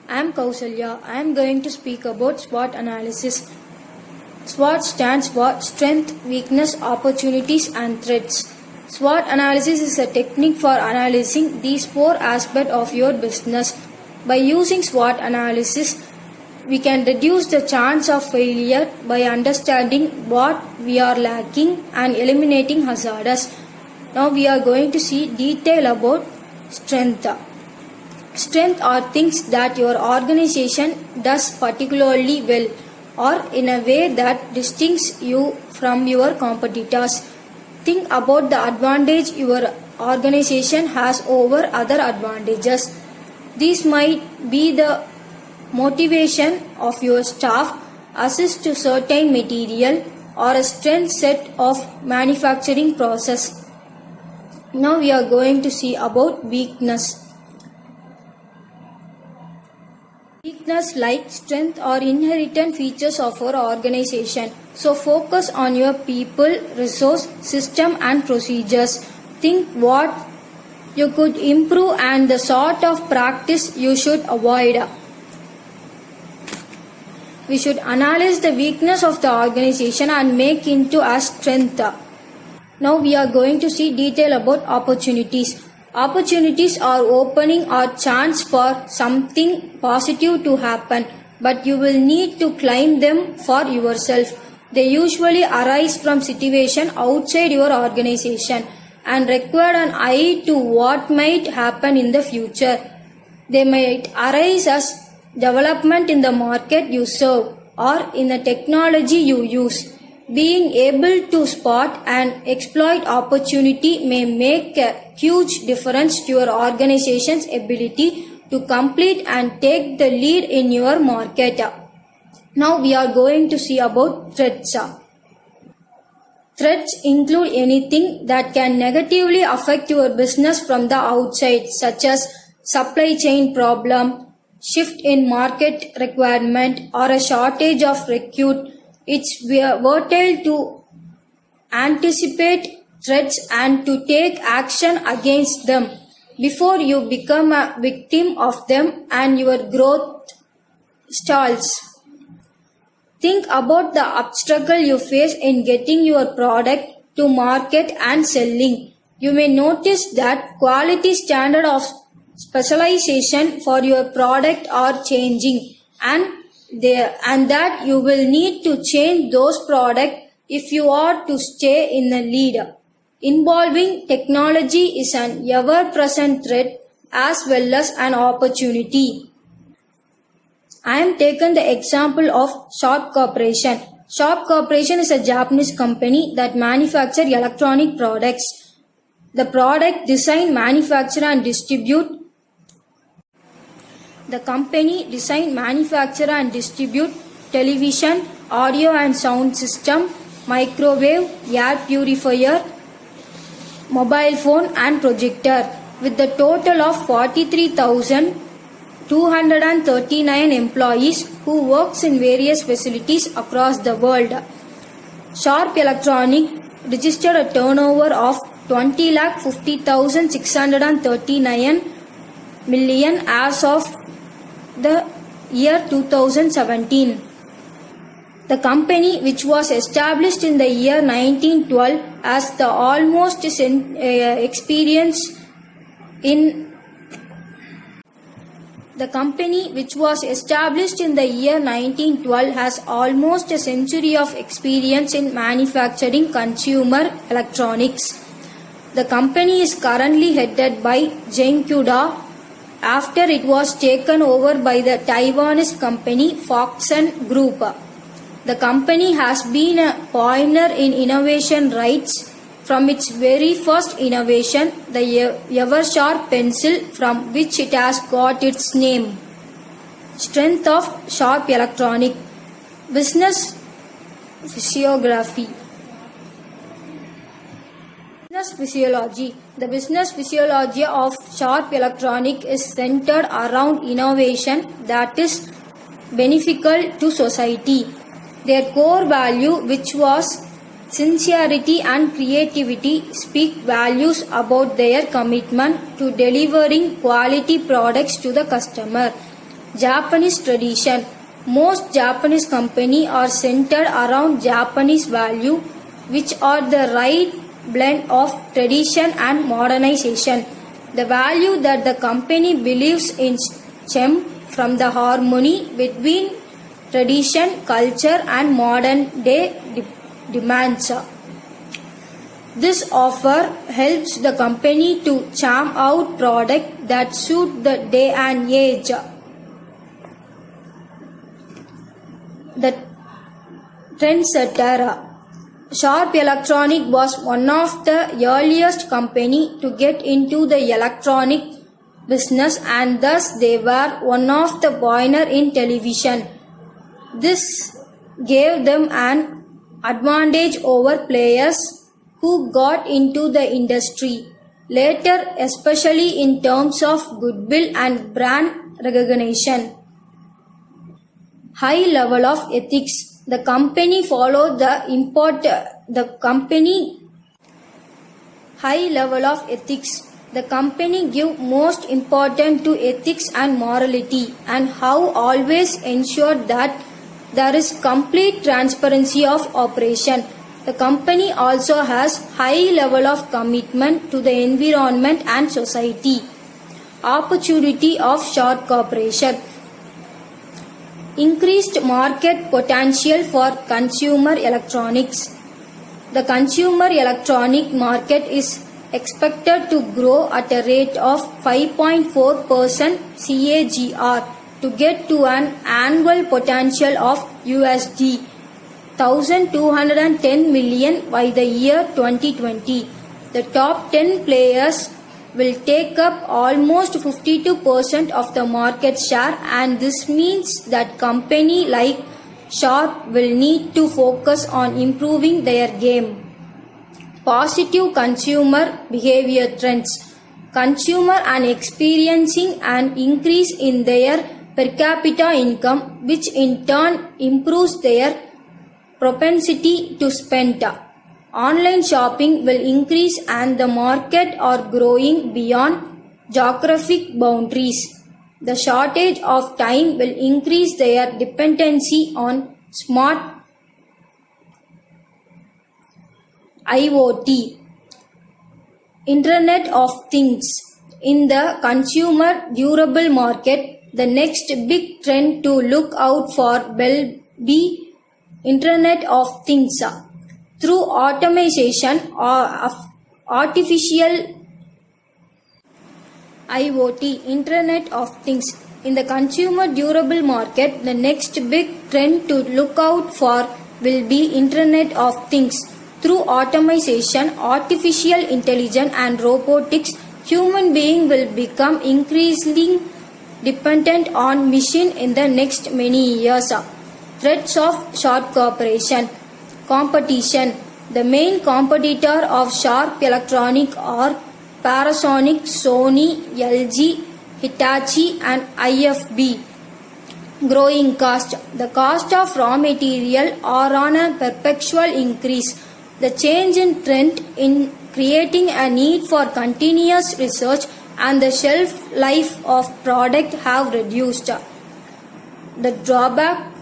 I am Kausalya. I am going to speak about SWOT analysis. SWOT stands for Strength, Weakness, Opportunities and Threats. SWOT analysis is a technique for analyzing these four aspects of your business. By using SWOT analysis, we can reduce the chance of failure by understanding what we are lacking and eliminating hazards. Now we are going to see detail about strength. Strength are things that your organization does particularly well or in a way that distinguishes you from your competitors. Think about the advantage your organization has over other advantages. These might be the motivation of your staff, access to certain material, or a strength set of manufacturing process. Now we are going to see about weakness. Weakness like strength are inherent features of our organization. So focus on your people, resource, system and procedures. Think what you could improve and the sort of practice you should avoid. We should analyze the weakness of the organization and make into a strength. Now we are going to see detail about opportunities. Opportunities are opening or chance for something positive to happen, but you will need to claim them for yourself. They usually arise from situations outside your organization and require an eye to what might happen in the future. They might arise as development in the market you serve or in the technology you use. Being able to spot and exploit opportunity may make a huge difference to your organization's ability to complete and take the lead in your market. Now we are going to see about threats. Threats include anything that can negatively affect your business from the outside, such as supply chain problem, shift in market requirement, or a shortage of recruit. It's vital to anticipate threats and to take action against them before you become a victim of them and your growth stalls. Think about the obstacle you face in getting your product to market and selling. You may notice that quality standard of specialization for your product are changing and that you will need to change those products if you are to stay in the lead. Involving technology is an ever-present threat as well as an opportunity. I am taken the example of Sharp Corporation. Sharp Corporation is a Japanese company that manufactures electronic products. The product design, manufacture and distribute The company design, manufacture and distribute television, audio and sound system, microwave, air purifier, mobile phone and projector with the total of 43,239 employees who works in various facilities across the world. Sharp Electronic registered a turnover of 20,50,639 million as of the year 2017. The company, which was established in the year 1912, has the almost experience in The company, which was established in the year 1912, has almost a century of experience in manufacturing consumer electronics. The company is currently headed by Zheng Kuda, after it was taken over by the Taiwanese company Foxconn Group. The company has been a pioneer in innovation rights from its very first innovation, the Eversharp pencil, from which it has got its name. Strength of Sharp Electronic. Business physiography. Business physiology. The business physiology of Sharp Electronic is centered around innovation that is beneficial to society. Their core value, which was sincerity and creativity, speak values about their commitment to delivering quality products to the customer. Japanese tradition. Most Japanese companies are centered around Japanese value, which are the right blend of tradition and modernization. The value that the company believes in stem from the harmony between tradition, culture, and modern day demands. This offer helps the company to charm out products that suit the day and age. The trendsetter. Sharp Electronic was one of the earliest company to get into the electronic business, and thus they were one of the pioneers in television. This gave them an advantage over players who got into the industry later, especially in terms of goodwill and brand recognition. High level of ethics. The company followed high level of ethics. The company give most importance to ethics and morality, and how always ensure that there is complete transparency of operation. The company also has high level of commitment to the environment and society. Opportunity of Sharp Corporation. Increased market potential for consumer electronics. The consumer electronic market is expected to grow at a rate of 5.4% CAGR to get to an annual potential of USD 1,210 million by the year 2020. The top 10 players will take up almost 52% of the market share, and this means that companies like Sharp will need to focus on improving their game. Positive consumer behavior trends. Consumer are experiencing an increase in their per capita income, which in turn improves their propensity to spend. Online shopping will increase, and the market are growing beyond geographic boundaries. The shortage of time will increase their dependency on smart IoT, Internet of Things. In the consumer durable market, the next big trend to look out for will be Internet of Things. Through automation or artificial IoT, Internet of Things. In the consumer durable market, the next big trend to look out for will be Internet of Things. Through automation, artificial intelligence, and robotics, human beings will become increasingly dependent on machine in the next many years. Threats of Sharp Corporation. Competition. The main competitor of Sharp Electronic are Panasonic, Sony, LG, Hitachi, and IFB. Growing cost. The cost of raw material are on a perpetual increase. The change in trend in creating a need for continuous research, and the shelf life of product have reduced. The drawback.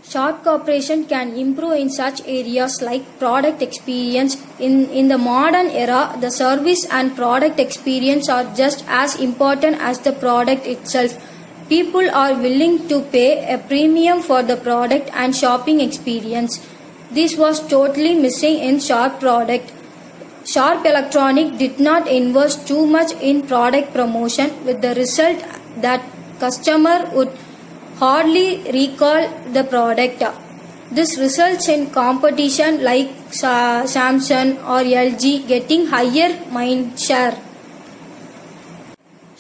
Sharp Corporation can improve in such areas like product experience. In the modern era, the service and product experience are just as important as the product itself. People are willing to pay a premium for the product and shopping experience. This was totally missing in Sharp product. Sharp Electronic did not invest too much in product promotion, with the result that customer would hardly recall the product. This results in competition like Samsung or LG getting higher mind share.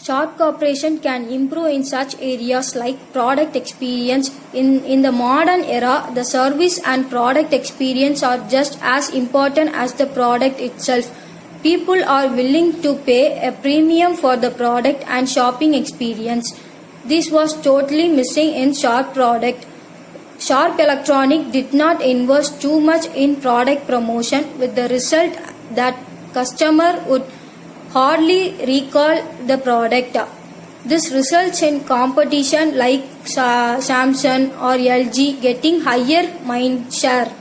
Sharp Corporation can improve in such areas like product experience. In the modern era, the service and product experience are just as important as the product itself. People are willing to pay a premium for the product and shopping experience. This was totally missing in Sharp product. Sharp Electronic did not invest too much in product promotion, with the result that customer would hardly recall the product. This results in competition like Samsung or LG getting higher mind share.